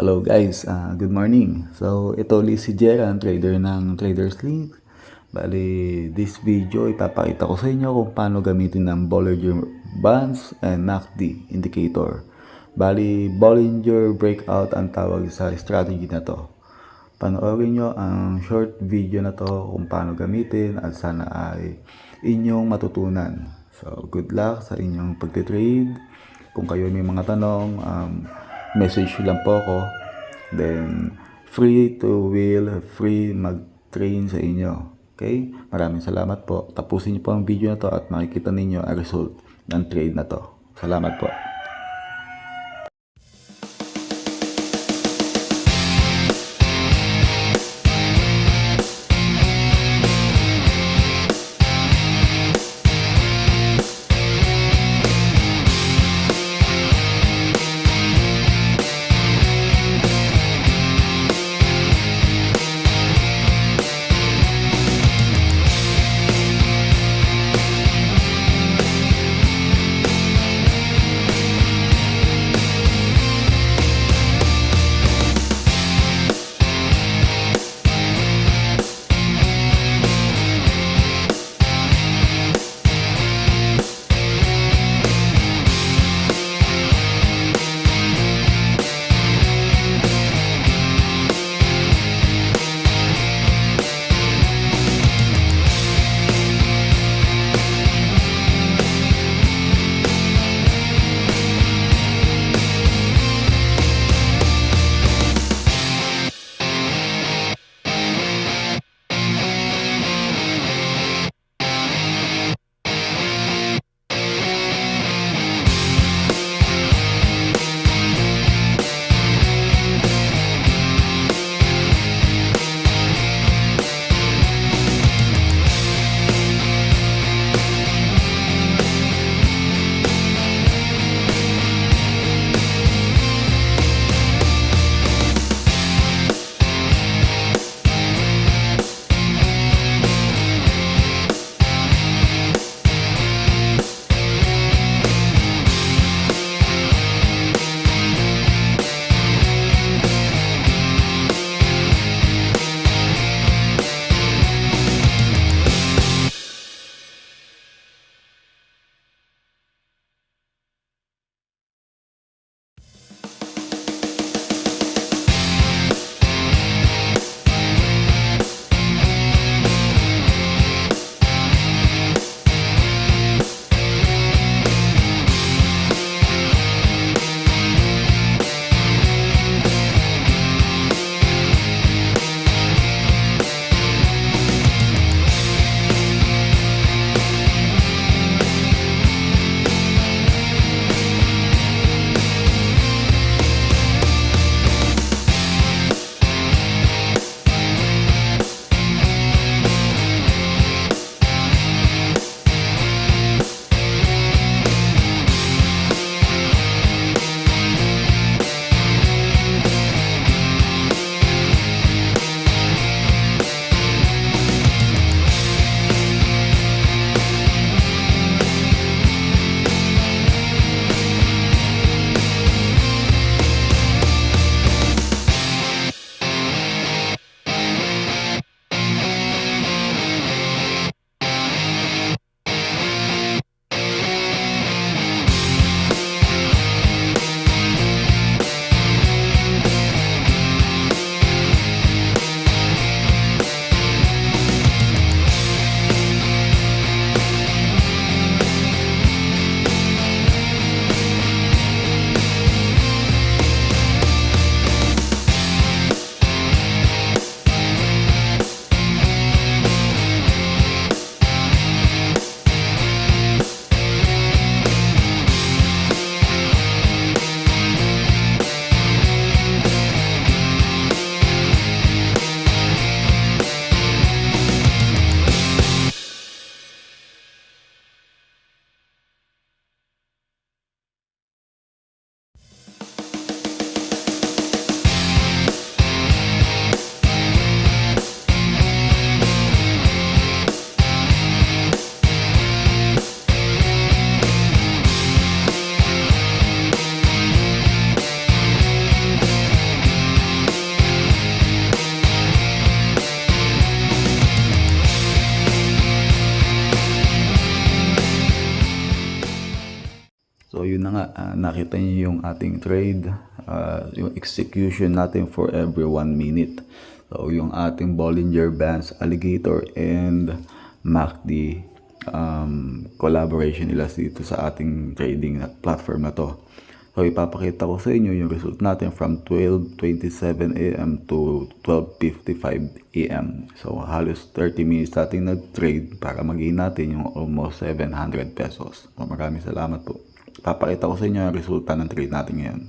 Hello guys, good morning. So ito ulit si Jeran, trader ng Traders Link. Bali, this video ipapakita ko sa inyo kung paano gamitin ng Bollinger Bands and MACD indicator. Bali, Bollinger Breakout ang tawag sa strategy na to. Panoorin nyo ang short video na to kung paano gamitin at sana ay inyong matutunan. So, good luck sa inyong pagtitrade. Kung kayo may mga tanong, message lang po ako. Then, free to will, free mag-train sa inyo. Okay? Maraming salamat po. Tapusin niyo po ang video na to at makikita ninyo ang result ng trade na to. Salamat po. na nga, nakita niyo yung ating trade, yung execution natin for every 1 minute. So yung ating Bollinger Bands, Alligator, and MACD collaboration nila dito sa ating trading platform na to. So ipapakita ko sa inyo yung result natin from 12:27 AM to 12:55 AM. So halos 30 minutes natin nag-trade para mag-gain natin yung almost 700 pesos. So maraming salamat po. Ipapakita ko sa inyo yung resulta ng trade natin ngayon.